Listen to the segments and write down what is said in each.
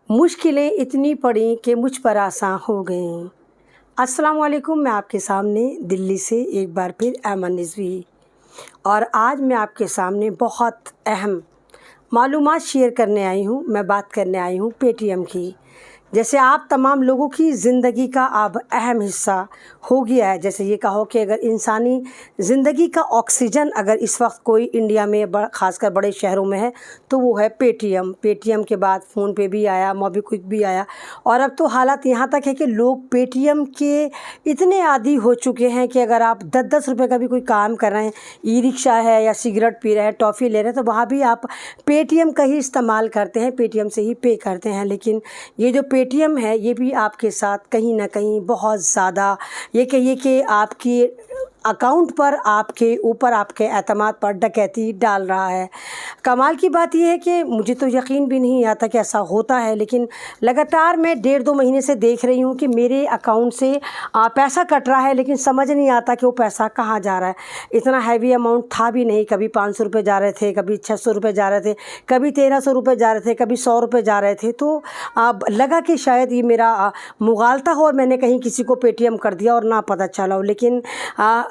मुश्किलें इतनी पड़ी कि मुझ पर आसान हो गईं। अस्सलाम वालेकुम, मैं आपके सामने दिल्ली से एक बार फिर ऐमन रिज़वी और आज मैं आपके सामने बहुत अहम मालूमात शेयर करने आई हूँ। मैं बात करने आई हूँ पेटीएम की। जैसे आप तमाम लोगों की ज़िंदगी का अब अहम हिस्सा हो गया है। जैसे ये कहो कि अगर इंसानी ज़िंदगी का ऑक्सीजन अगर इस वक्त कोई इंडिया में ख़ासकर बड़े शहरों में है तो वो है पेटीएम। पेटीएम के बाद फ़ोन पे भी आया, मोबीक्विक भी आया और अब तो हालात यहाँ तक है कि लोग पेटीएम के इतने आदी हो चुके हैं कि अगर आप 10-10 रुपये का भी कोई काम कर रहे हैं, ई रिक्शा है या सिगरेट पी रहे हैं, टॉफ़ी ले रहे हैं, तो वहाँ भी आप पेटीएम का ही इस्तेमाल करते हैं, पेटीएम से ही पे करते हैं। लेकिन ये जो पेटीएम है ये भी आपके साथ कहीं ना कहीं बहुत ज़्यादा ये कहिए कि आपकी अकाउंट पर, आपके ऊपर, आपके एतमाद पर डकैती डाल रहा है। कमाल की बात यह है कि मुझे तो यकीन भी नहीं आता कि ऐसा होता है, लेकिन लगातार मैं 1.5-2 महीने से देख रही हूँ कि मेरे अकाउंट से पैसा कट रहा है, लेकिन समझ नहीं आता कि वो पैसा कहाँ जा रहा है। इतना हैवी अमाउंट था भी नहीं, कभी 500 रुपये जा रहे थे, कभी 600 रुपये जा रहे थे, कभी 1300 रुपये जा रहे थे, कभी 100 रुपये जा रहे थे। तो अब लगा कि शायद ये मेरा मुगालता हो और मैंने कहीं किसी को पेटीएम कर दिया और ना पता चला हो। लेकिन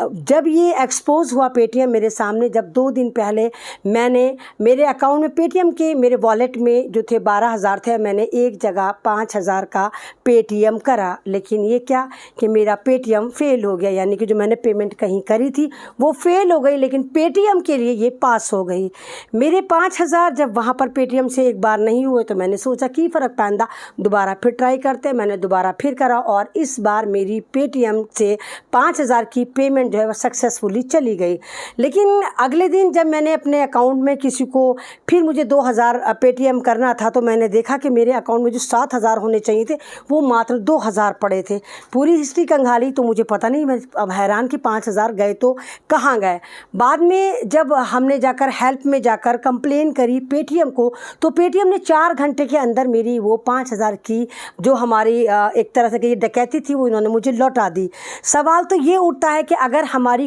जब ये एक्सपोज़ हुआ पेटीएम मेरे सामने, जब 2 दिन पहले मैंने मेरे अकाउंट में पेटीएम के मेरे वॉलेट में जो थे 12,000 थे, मैंने एक जगह 5,000 का पेटीएम करा। लेकिन ये क्या कि मेरा पेटीएम फ़ेल हो गया, यानी कि जो मैंने पेमेंट कहीं करी थी वो फ़ेल हो गई, लेकिन पेटीएम के लिए ये पास हो गई। मेरे 5,000 जब वहाँ पर पेटीएम से एक बार नहीं हुए तो मैंने सोचा कि फ़र्क पैंदा, दोबारा फिर ट्राई करते। मैंने दोबारा फिर करा और इस बार मेरी पेटीएम से 5,000 की पेमेंट जो है सक्सेसफुली चली गई। लेकिन अगले दिन जब मैंने अपने अकाउंट में किसी को फिर मुझे 2,000 पेटीएम करना था तो मैंने देखा कि मेरे अकाउंट में जो 7,000 होने चाहिए थे वो मात्र 2,000 पड़े थे। पूरी हिस्ट्री कंगाली तो मुझे पता नहीं, मैं अब हैरान कि 5,000 गए तो कहाँ गए। बाद में जब हमने जाकर हेल्प में जाकर कंप्लेन करी पेटीएम को, तो पेटीएम ने 4 घंटे के अंदर मेरी वो 5,000 की जो हमारी एक तरह से कि डकैती थी वो इन्होंने मुझे लौटा दी। सवाल तो ये उठता है कि अगर हमारा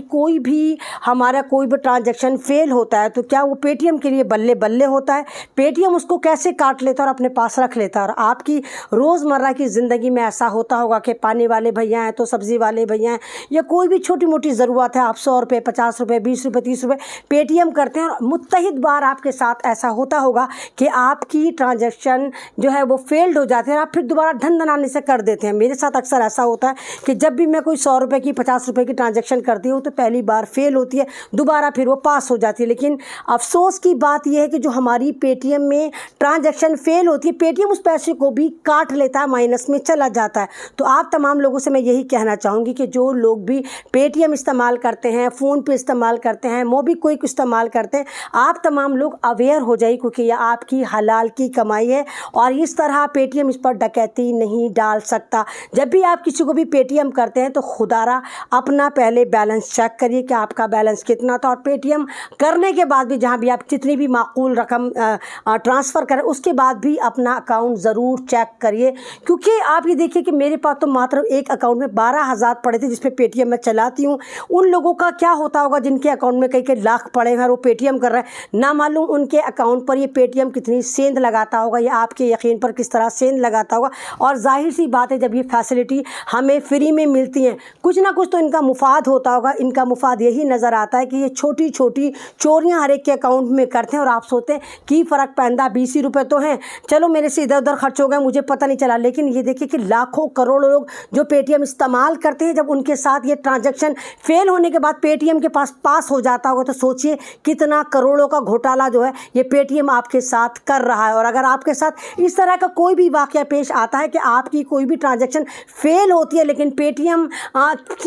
कोई भी ट्रांजैक्शन फेल होता है तो क्या वो पेटीएम के लिए बल्ले बल्ले होता है? पेटीएम उसको कैसे काट लेता है और अपने पास रख लेता है? और आपकी रोज़मर्रा की ज़िंदगी में ऐसा होता होगा कि पानी वाले भैया हैं तो सब्ज़ी वाले भैया हैं या कोई भी छोटी मोटी ज़रूरत है, आप 100 रुपये, 50 रुपये, 20 रुपये, 30 रुपये पेटीएम करते हैं और मुत्तहिद बार आपके साथ ऐसा होता होगा कि आपकी ट्रांजैक्शन जो है वो फेल्ड हो जाती है और आप फिर दोबारा धन धनाने से कर देते हैं। मेरे साथ अक्सर ऐसा होता है कि जब भी मैं कोई 100 रुपये की, 50 रुपये की ट्रांजैक्शन करती हूँ तो पहली बार फेल होती है, दोबारा फिर वो पास हो जाती है। लेकिन अफसोस की बात यह है कि जो हमारी पेटीएम में ट्रांजैक्शन फेल होती है, पेटीएम उस पैसे को भी काट लेता है, माइनस में चला जाता है। तो आप तमाम लोगों से मैं यही कहना चाहूँगी कि जो लोग भी पेटीएम इस्तेमाल करते हैं, फ़ोन पे इस्तेमाल करते हैं, मोबीक्विक इस्तेमाल करते हैं, आप तमाम लोग अवेयर हो जाइए क्योंकि यह आपकी हलाल की कमाई है और इस तरह पेटीएम इस पर डकैती नहीं डाल सकता। जब भी आप किसी को भी पेटीएम करते हैं तो खुदारा अपना पहले बैलेंस चेक करिए कि आपका बैलेंस कितना था और पेटीएम करने के बाद भी जहां भी आप जितनी भी माकूल रकम ट्रांसफ़र करें उसके बाद भी अपना अकाउंट ज़रूर चेक करिए। क्योंकि आप ये देखिए कि मेरे पास तो मात्र एक अकाउंट में 12,000 पड़े थे जिसपे पेटीएम मैं चलाती हूँ। उन लोगों का क्या होता होगा जिनके अकाउंट में कई लाख पड़े हैं और वो पेटीएम कर रहे हैं, ना मालूम उनके अकाउंट पर ये पेटीएम कितनी सेंध लगाता होगा या आपके यकीन पर किस तरह सेंध लगाता होगा। और जाहिर सी बात है जब ये फैसिलिटी हमें फ्री में मिलती हैं कुछ ना कुछ तो इनका मुफाद होता होगा। इनका मुफाद यही नज़र आता है कि ये छोटी छोटी चोरियां हर एक के अकाउंट में करते हैं और आप सोचते हैं कि फ़र्क पैंदा 20 ही रुपये तो हैं, चलो मेरे से इधर उधर खर्च हो गए, मुझे पता नहीं चला। लेकिन ये देखिए कि लाखों करोड़ों लोग जो पेटीएम इस्तेमाल करते हैं, जब उनके साथ ये ट्रांजैक्शन फेल होने के बाद पेटीएम के पास हो जाता होगा तो सोचिए कितना करोड़ों का घोटाला जो है ये पेटीएम आपके साथ कर रहा है। और अगर आपके साथ इस तरह का कोई भी वाक़या पेश आता है कि आपकी कोई भी ट्रांजैक्शन फेल होती है लेकिन पेटीएम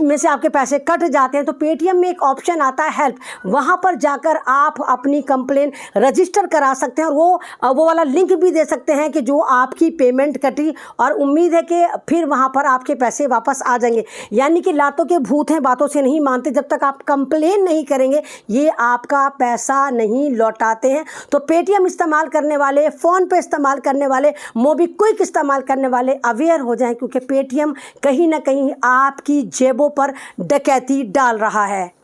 में से आपके पैसे कट जाते हैं, तो पेटीएम में एक ऑप्शन आता है हेल्प, वहाँ पर जाकर आप अपनी कंप्लेन रजिस्टर करा सकते हैं और वो वाला लिंक भी दे सकते हैं कि जो आपकी पेमेंट कटी और उम्मीद है कि फिर वहाँ पर आपके पैसे वापस आ जाएंगे। यानी कि लातों के भूत हैं, बातों से नहीं मानते, जब तक आप कंप्लेन नहीं करेंगे ये आपका पैसा नहीं लौटाते हैं। तो पेटीएम इस्तेमाल करने वाले, फ़ोन पे इस्तेमाल करने वाले, मोबीक्विक इस्तेमाल करने वाले अवेयर हो जाएं क्योंकि पेटीएम कहीं ना कहीं आपकी जेबों पर डकैती डाल रहा है।